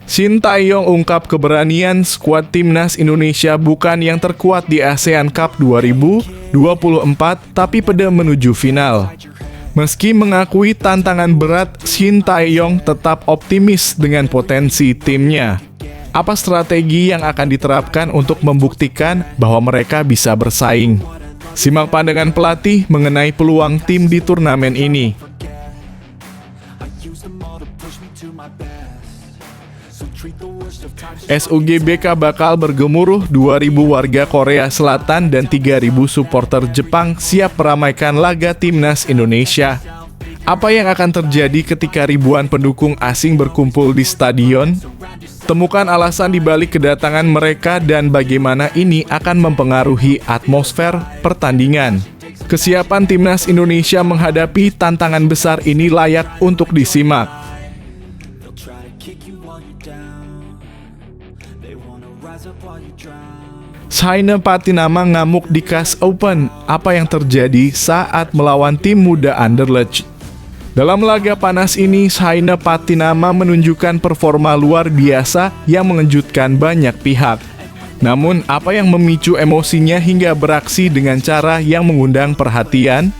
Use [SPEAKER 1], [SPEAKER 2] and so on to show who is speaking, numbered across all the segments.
[SPEAKER 1] Shin Tae-yong ungkap keberanian skuad timnas Indonesia bukan yang terkuat di ASEAN Cup 2024, tapi pede menuju final. Meski mengakui tantangan berat, Shin Tae-yong tetap optimis dengan potensi timnya. Apa strategi yang akan diterapkan untuk membuktikan bahwa mereka bisa bersaing? Simak pandangan pelatih mengenai peluang tim di turnamen ini. SUGBK bakal bergemuruh 2.000 warga Korea Selatan dan 3.000 supporter Jepang siap meramaikan laga timnas Indonesia. Apa yang akan terjadi ketika ribuan pendukung asing berkumpul di stadion? Temukan alasan dibalik kedatangan mereka dan bagaimana ini akan mempengaruhi atmosfer pertandingan. Kesiapan timnas Indonesia menghadapi tantangan besar ini layak untuk disimak. Shaina Patinama ngamuk di CAS Open. Apa yang terjadi saat melawan tim muda Anderlecht? Dalam laga panas ini, Shaina Patinama menunjukkan performa luar biasa yang mengejutkan banyak pihak. Namun, apa yang memicu emosinya hingga beraksi dengan cara yang mengundang perhatian?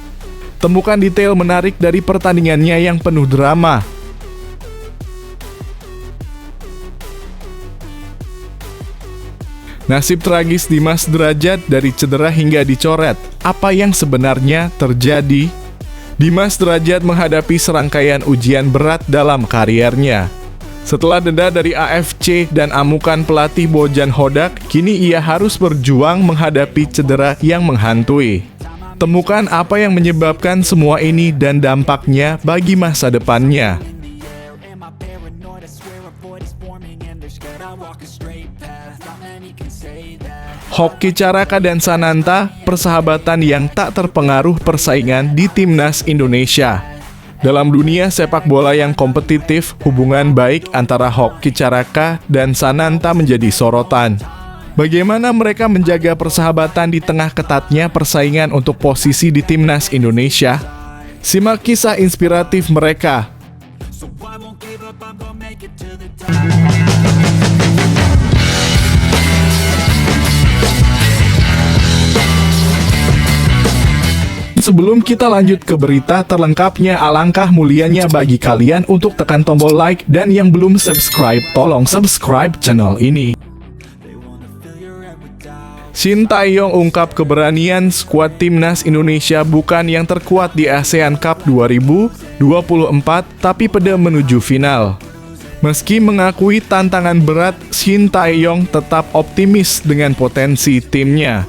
[SPEAKER 1] Temukan detail menarik dari pertandingannya yang penuh drama. Nasib tragis Dimas Derajat dari cedera hingga dicoret. Apa yang sebenarnya terjadi? Dimas Derajat menghadapi serangkaian ujian berat dalam kariernya. Setelah denda dari AFC dan amukan pelatih Bojan Hodak, kini ia harus berjuang menghadapi cedera yang menghantui. Temukan apa yang menyebabkan semua ini dan dampaknya bagi masa depannya. Hoki Caraka dan Sananta, persahabatan yang tak terpengaruh persaingan di timnas Indonesia. Dalam dunia sepak bola yang kompetitif, hubungan baik antara Hoki Caraka dan Sananta menjadi sorotan. Bagaimana mereka menjaga persahabatan di tengah ketatnya persaingan untuk posisi di timnas Indonesia? Simak kisah inspiratif mereka. Sebelum kita lanjut ke berita terlengkapnya, alangkah mulianya bagi kalian untuk tekan tombol like dan yang belum subscribe, tolong subscribe channel ini. Shin Tae-yong ungkap keberanian skuad timnas Indonesia bukan yang terkuat di ASEAN Cup 2024, tapi pede menuju final. Meski mengakui tantangan berat, Shin Tae-yong tetap optimis dengan potensi timnya.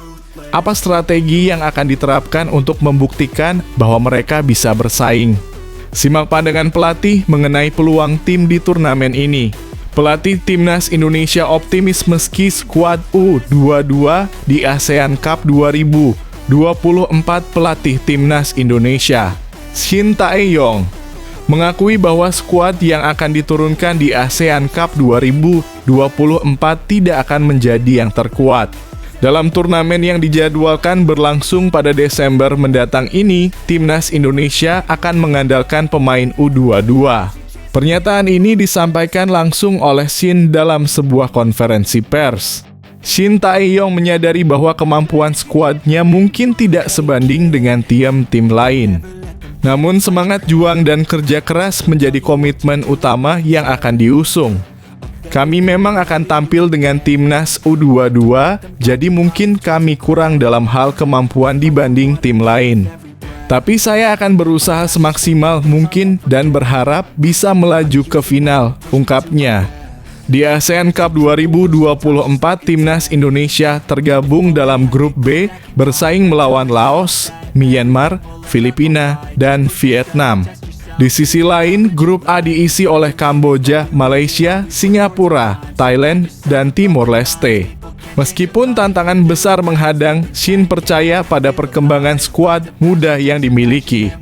[SPEAKER 1] Apa strategi yang akan diterapkan untuk membuktikan bahwa mereka bisa bersaing? Simak pandangan pelatih mengenai peluang tim di turnamen ini. Pelatih timnas Indonesia optimis meski skuad U22 di ASEAN Cup 2024 pelatih timnas Indonesia, Shin Tae-yong, mengakui bahwa skuad yang akan diturunkan di ASEAN Cup 2024 tidak akan menjadi yang terkuat. Dalam turnamen yang dijadwalkan berlangsung pada Desember mendatang ini, timnas Indonesia akan mengandalkan pemain U22. Pernyataan ini disampaikan langsung oleh Shin dalam sebuah konferensi pers. Shin Tae-yong menyadari bahwa kemampuan skuadnya mungkin tidak sebanding dengan tim lain. Namun semangat juang dan kerja keras menjadi komitmen utama yang akan diusung. Kami memang akan tampil dengan timnas U22, jadi mungkin kami kurang dalam hal kemampuan dibanding tim lain. Tapi saya akan berusaha semaksimal mungkin dan berharap bisa melaju ke final, ungkapnya. Di ASEAN Cup 2024, timnas Indonesia tergabung dalam grup B bersaing melawan Laos, Myanmar, Filipina, dan Vietnam. Di sisi lain, grup A diisi oleh Kamboja, Malaysia, Singapura, Thailand, dan Timor Leste. Meskipun tantangan besar menghadang, Shin percaya pada perkembangan skuad muda yang dimiliki.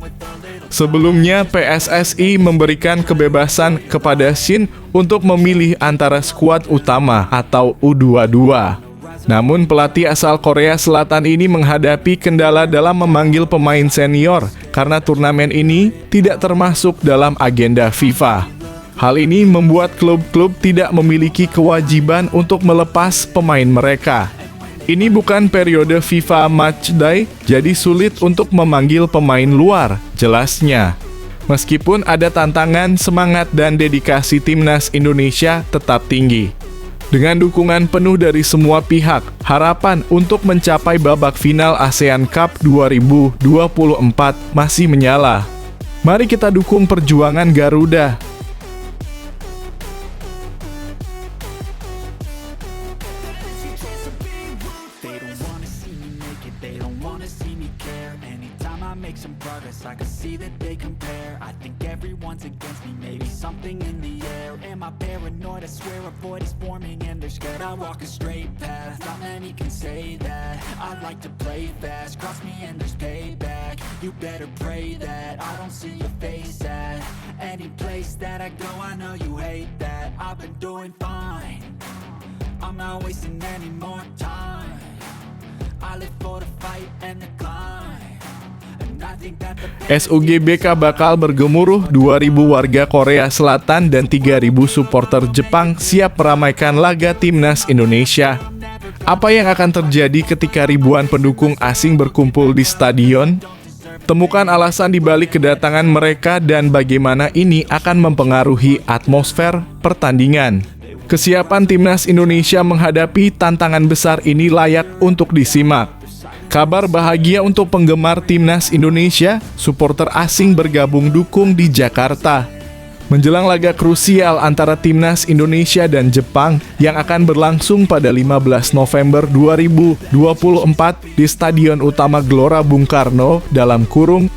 [SPEAKER 1] Sebelumnya, PSSI memberikan kebebasan kepada Shin untuk memilih antara skuad utama atau U22. Namun pelatih asal Korea Selatan ini menghadapi kendala dalam memanggil pemain senior karena turnamen ini tidak termasuk dalam agenda FIFA. Hal ini membuat klub-klub tidak memiliki kewajiban untuk melepas pemain mereka. Ini bukan periode FIFA Matchday, jadi sulit untuk memanggil pemain luar, jelasnya. Meskipun ada tantangan, semangat dan dedikasi timnas Indonesia tetap tinggi. Dengan dukungan penuh dari semua pihak, harapan untuk mencapai babak final ASEAN Cup 2024 masih menyala. Mari kita dukung perjuangan Garuda.
[SPEAKER 2] Make some progress, I can see that they compare. I think everyone's against me, maybe something in the air. Am I paranoid? I swear a void is forming and they're scared. I walk a straight path, not many can say that. I like to play fast, cross me and there's payback. You better pray that I don't see your face at any place that I go. I know you hate that. I've been doing fine, I'm not wasting any more time. I live for the fight and the climb.
[SPEAKER 1] SUGBK bakal bergemuruh, 2.000 warga Korea Selatan dan 3.000 supporter Jepang siap meramaikan laga timnas Indonesia. Apa yang akan terjadi ketika ribuan pendukung asing berkumpul di stadion? Temukan alasan di balik kedatangan mereka dan bagaimana ini akan mempengaruhi atmosfer pertandingan. Kesiapan timnas Indonesia menghadapi tantangan besar ini layak untuk disimak. Kabar bahagia untuk penggemar timnas Indonesia, supporter asing bergabung dukung di Jakarta. Menjelang laga krusial antara timnas Indonesia dan Jepang yang akan berlangsung pada 15 November 2024 di Stadion Utama Gelora Bung Karno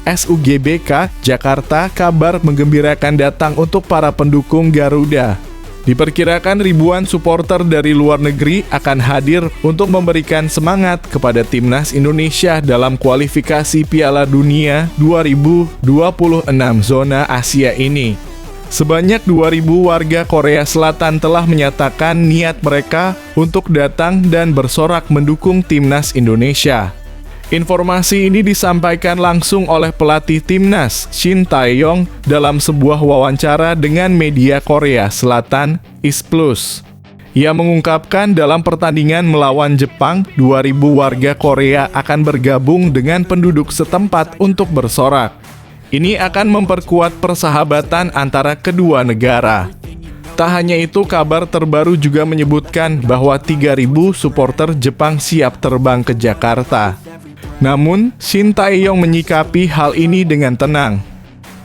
[SPEAKER 1] (SUGBK) Jakarta, kabar menggembirakan datang untuk para pendukung Garuda. Diperkirakan ribuan supporter dari luar negeri akan hadir untuk memberikan semangat kepada timnas Indonesia dalam kualifikasi Piala Dunia 2026 zona Asia ini. Sebanyak 2.000 warga Korea Selatan telah menyatakan niat mereka untuk datang dan bersorak mendukung timnas Indonesia. Informasi ini disampaikan langsung oleh pelatih timnas Shin Tae-yong dalam sebuah wawancara dengan media Korea Selatan, ISPLUS. Ia mengungkapkan dalam pertandingan melawan Jepang, 2.000 warga Korea akan bergabung dengan penduduk setempat untuk bersorak. Ini akan memperkuat persahabatan antara kedua negara. Tak hanya itu, kabar terbaru juga menyebutkan bahwa 3.000 supporter Jepang siap terbang ke Jakarta. Namun, Shin Tae-yong menyikapi hal ini dengan tenang.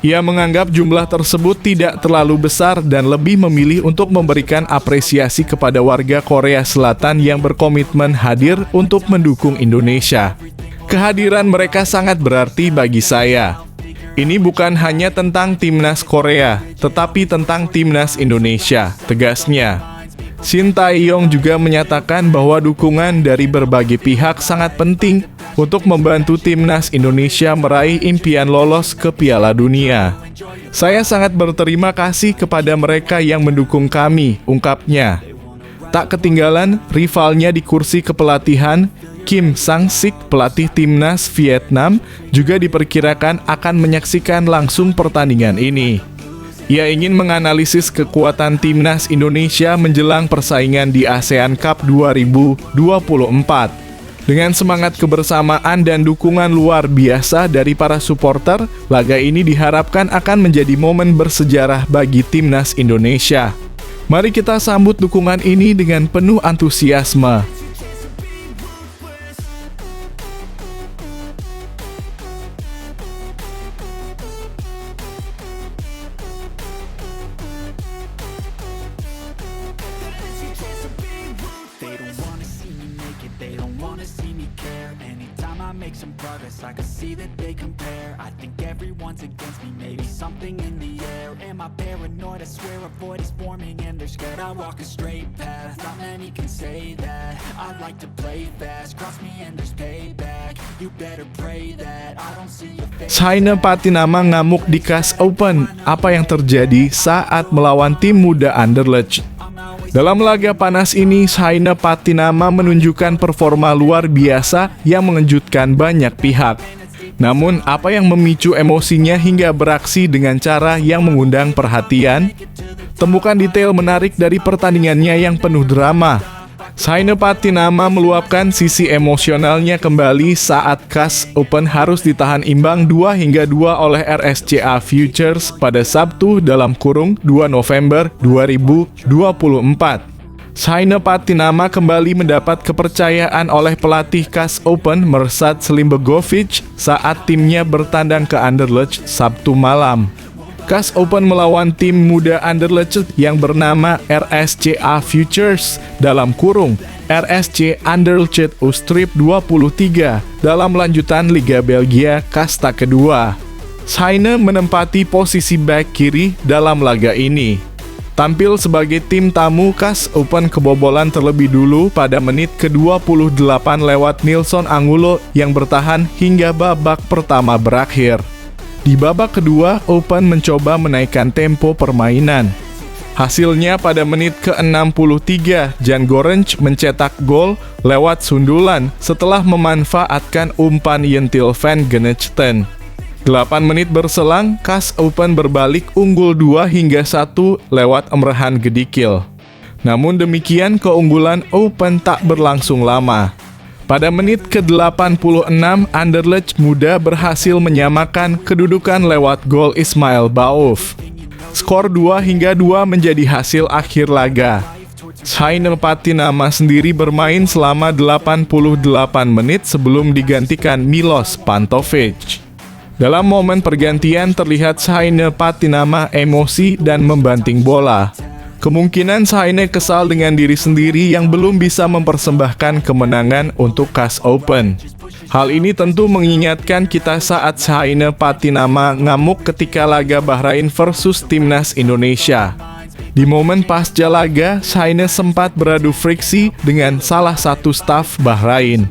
[SPEAKER 1] Ia menganggap jumlah tersebut tidak terlalu besar dan lebih memilih untuk memberikan apresiasi kepada warga Korea Selatan yang berkomitmen hadir untuk mendukung Indonesia. Kehadiran mereka sangat berarti bagi saya. Ini bukan hanya tentang timnas Korea, tetapi tentang timnas Indonesia, tegasnya. Shin Tae-yong juga menyatakan bahwa dukungan dari berbagai pihak sangat penting untuk membantu timnas Indonesia meraih impian lolos ke Piala Dunia. Saya sangat berterima kasih kepada mereka yang mendukung kami, ungkapnya. Tak ketinggalan, rivalnya di kursi kepelatihan, Kim Sang-sik, pelatih timnas Vietnam, juga diperkirakan akan menyaksikan langsung pertandingan ini. Ia ingin menganalisis kekuatan timnas Indonesia menjelang persaingan di ASEAN Cup 2024. Dengan semangat kebersamaan dan dukungan luar biasa dari para supporter, laga ini diharapkan akan menjadi momen bersejarah bagi timnas Indonesia. Mari kita sambut dukungan ini dengan penuh antusiasme.
[SPEAKER 2] Make some progress, I can see that they compare. I think everyone's against me, maybe something in the air. Am I paranoid? I swear a void is forming and they're scared. I walk a straight path, not many can say that. I like to play fast, cross me and there's payback. You better pray that I don't see your face.
[SPEAKER 1] Shaina Patinama ngamuk di CAS Open. Apa yang terjadi saat melawan tim muda Anderlecht? Dalam laga panas ini, Shaina Patinama menunjukkan performa luar biasa yang mengejutkan banyak pihak. Namun, apa yang memicu emosinya hingga beraksi dengan cara yang mengundang perhatian? Temukan detail menarik dari pertandingannya yang penuh drama. Saina Patinama meluapkan sisi emosionalnya kembali saat CAS Open harus ditahan imbang 2-2 oleh RSCA Futures pada Sabtu (2 November 2024). Saina Patinama kembali mendapat kepercayaan oleh pelatih CAS Open Mirsad Slimbegovic saat timnya bertandang ke Anderlecht Sabtu malam. CAS Open melawan tim muda Anderlecht yang bernama RSCA Futures (RSC Anderlecht Ustrip 23) dalam lanjutan Liga Belgia kasta kedua. Saina menempati posisi bek kiri dalam laga ini. Tampil sebagai tim tamu, CAS Open kebobolan terlebih dulu pada menit ke-28 lewat Nilson Angulo yang bertahan hingga babak pertama berakhir. Di babak kedua, Open mencoba menaikkan tempo permainan. Hasilnya pada menit ke-63, Jan Gorenc mencetak gol lewat sundulan setelah memanfaatkan umpan Yentil van Genechten. 8 menit berselang, CAS Open berbalik unggul 2-1 lewat Emrehan Gedikil. Namun demikian, keunggulan Open tak berlangsung lama. Pada menit ke-86, Anderlecht muda berhasil menyamakan kedudukan lewat gol Ismail Baouf. Skor 2-2 menjadi hasil akhir laga. Saina Patinama sendiri bermain selama 88 menit sebelum digantikan Milos Pantovic. Dalam momen pergantian terlihat Saina Patinama emosi dan membanting bola. Kemungkinan Saina kesal dengan diri sendiri yang belum bisa mempersembahkan kemenangan untuk CAS Open. Hal ini tentu mengingatkan kita saat Saina Patinama ngamuk ketika laga Bahrain versus Timnas Indonesia. Di momen pasca laga, Saina sempat beradu friksi dengan salah satu staf Bahrain.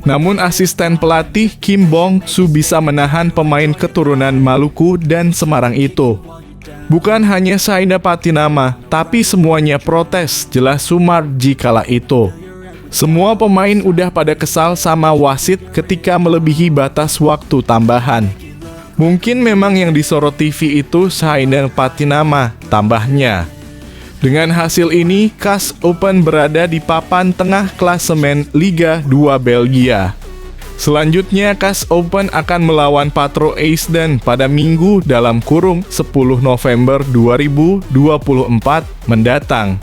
[SPEAKER 1] Namun asisten pelatih Kim Bong-su bisa menahan pemain keturunan Maluku dan Semarang itu. Bukan hanya Saina Patinama, tapi semuanya protes, jelas Sumarji kala itu. Semua pemain udah pada kesal sama wasit ketika melebihi batas waktu tambahan. Mungkin memang yang disorot TV itu Saina Patinama, tambahnya. Dengan hasil ini, CAS Open berada di papan tengah klasemen Liga 2 Belgia. Selanjutnya, CAS Open akan melawan Patro Eisden pada Minggu (10 November 2024) mendatang.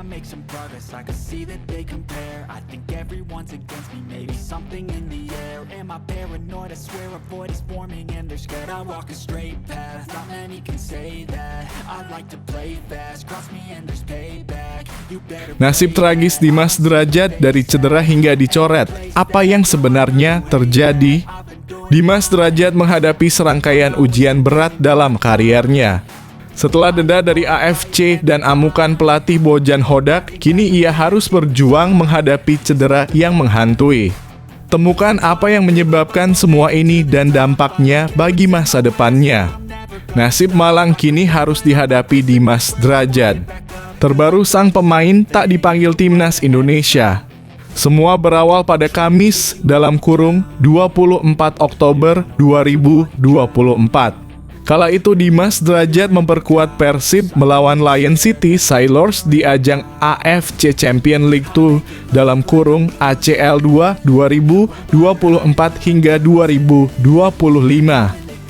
[SPEAKER 2] Make some progress, I can see that they compare. I think everyone's against me, maybe something in the air. Am I paranoid? I swear a void is forming and they're scared. I walk a straight path, not many can say that. I like to play fast, cross me and there's payback. You better.
[SPEAKER 1] Nasib tragis Dimas Derajat dari cedera hingga dicoret. Apa yang sebenarnya terjadi? Dimas Derajat menghadapi serangkaian ujian berat dalam kariernya. Setelah denda dari AFC dan amukan pelatih Bojan Hodak, kini ia harus berjuang menghadapi cedera yang menghantui. Temukan apa yang menyebabkan semua ini dan dampaknya bagi masa depannya. Nasib malang kini harus dihadapi Dimas Derajat. Terbaru sang pemain tak dipanggil Timnas Indonesia. Semua berawal pada Kamis (24 Oktober 2024). Kala itu Dimas Derajat memperkuat Persib melawan Lion City Sailors di ajang AFC Champions League 2 (ACL 2 2024 hingga 2025).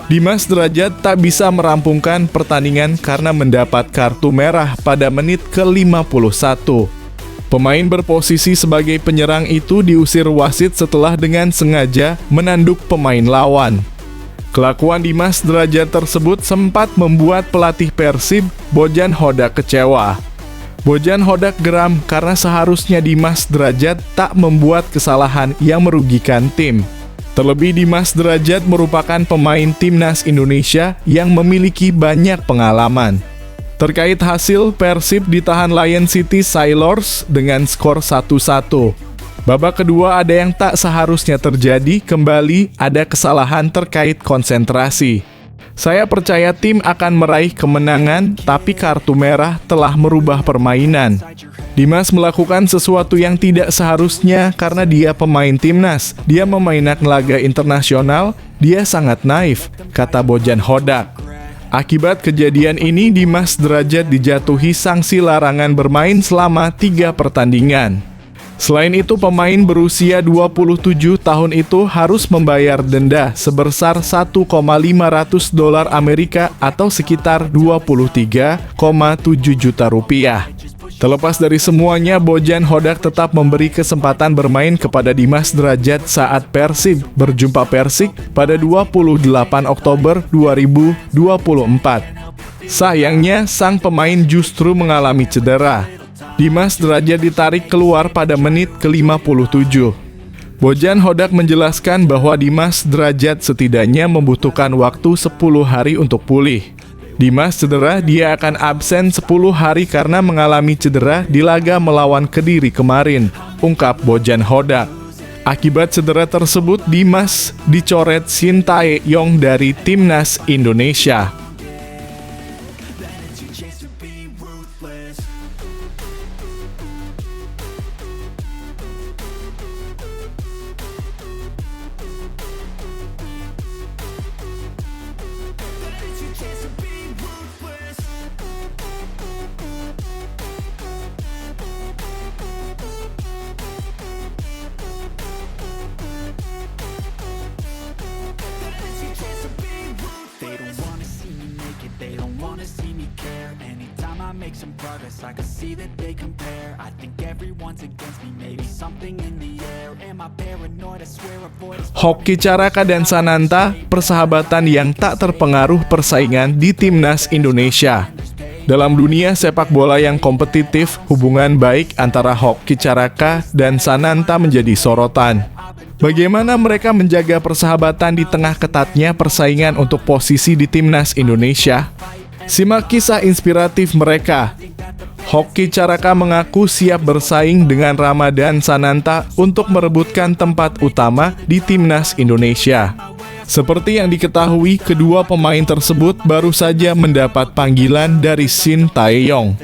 [SPEAKER 1] Dimas Derajat tak bisa merampungkan pertandingan karena mendapat kartu merah pada menit ke-51. Pemain berposisi sebagai penyerang itu diusir wasit setelah dengan sengaja menanduk pemain lawan. Kelakuan Dimas Derajat tersebut sempat membuat pelatih Persib, Bojan Hodak, kecewa. Bojan Hodak geram karena seharusnya Dimas Derajat tak membuat kesalahan yang merugikan tim. Terlebih Dimas Derajat merupakan pemain Timnas Indonesia yang memiliki banyak pengalaman. Terkait hasil, Persib ditahan Lion City Sailors dengan skor 1-1. Babak kedua ada yang tak seharusnya terjadi, kembali ada kesalahan terkait konsentrasi. Saya percaya tim akan meraih kemenangan, tapi kartu merah telah merubah permainan. Dimas melakukan sesuatu yang tidak seharusnya karena dia pemain timnas. Dia memainkan laga internasional, dia sangat naif, kata Bojan Hodak. Akibat kejadian ini, Dimas Derajat dijatuhi sanksi larangan bermain selama 3 pertandingan. Selain itu, pemain berusia 27 tahun itu harus membayar denda sebesar $1,500 Amerika atau sekitar 23,7 juta rupiah. Terlepas dari semuanya, Bojan Hodak tetap memberi kesempatan bermain kepada Dimas Derajat saat Persib berjumpa Persik pada 28 Oktober 2024. Sayangnya, sang pemain justru mengalami cedera. Dimas Derajat ditarik keluar pada menit ke-57. Bojan Hodak menjelaskan bahwa Dimas Derajat setidaknya membutuhkan waktu 10 hari untuk pulih. Dimas cedera, dia akan absen 10 hari karena mengalami cedera di laga melawan Kediri kemarin, ungkap Bojan Hodak. Akibat cedera tersebut, Dimas dicoret Shin Tae-yong dari Timnas Indonesia.
[SPEAKER 2] Make some progress, I can see that they compare. I think everyone's against me, maybe something in the air. Am I paranoid? I swear a voice.
[SPEAKER 1] Hoki Caraka dan Sananta, persahabatan yang tak terpengaruh persaingan di Timnas Indonesia. Dalam dunia sepak bola yang kompetitif, hubungan baik antara Hoki Caraka dan Sananta menjadi sorotan. Bagaimana mereka menjaga persahabatan di tengah ketatnya persaingan untuk posisi di Timnas Indonesia? Simak kisah inspiratif mereka. Hoki Caraka mengaku siap bersaing dengan Ramadan Sananta untuk merebutkan tempat utama di Timnas Indonesia. Seperti yang diketahui, kedua pemain tersebut baru saja mendapat panggilan dari Shin Tae-yong.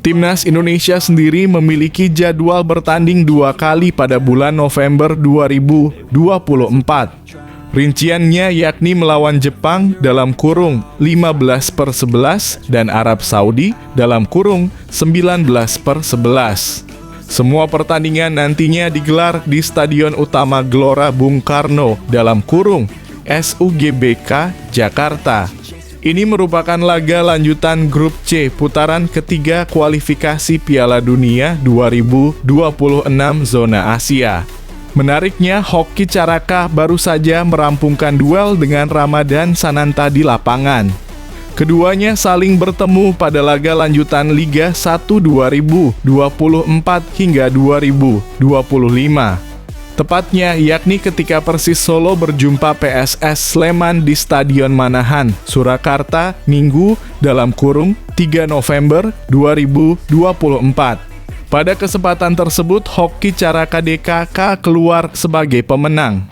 [SPEAKER 1] Timnas Indonesia sendiri memiliki jadwal bertanding 2 kali pada bulan November 2024. Rinciannya yakni melawan Jepang dalam kurung 15/11 dan Arab Saudi dalam kurung 19/11. Semua pertandingan nantinya digelar di Stadion Utama Gelora Bung Karno dalam kurung SUGBK Jakarta. Ini merupakan laga lanjutan grup C putaran ketiga kualifikasi Piala Dunia 2026 zona Asia. Menariknya, Hoki Caraka baru saja merampungkan duel dengan Ramadan Sananta di lapangan. Keduanya saling bertemu pada laga lanjutan Liga 1 2024 hingga 2025. Tepatnya yakni ketika Persis Solo berjumpa PSS Sleman di Stadion Manahan, Surakarta, Minggu dalam kurung 3 November 2024. Pada kesempatan tersebut, Hoki Caraka DKK keluar sebagai pemenang.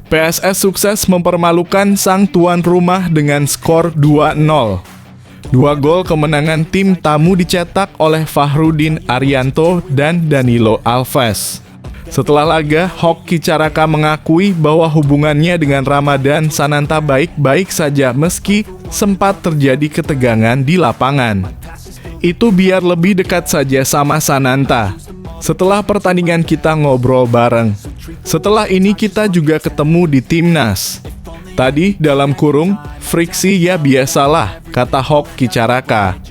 [SPEAKER 1] PSS sukses mempermalukan sang tuan rumah dengan skor 2-0. 2 gol kemenangan tim tamu dicetak oleh Fahrudin Arianto dan Danilo Alves. Setelah laga, Hoki Caraka mengakui bahwa hubungannya dengan Ramadan Sananta baik-baik saja meski sempat terjadi ketegangan di lapangan. Itu biar lebih dekat saja sama Sananta. Setelah pertandingan kita ngobrol bareng. Setelah ini kita juga ketemu di Timnas. Tadi dalam kurung, friksi ya biasalah, kata Hoki Caraka.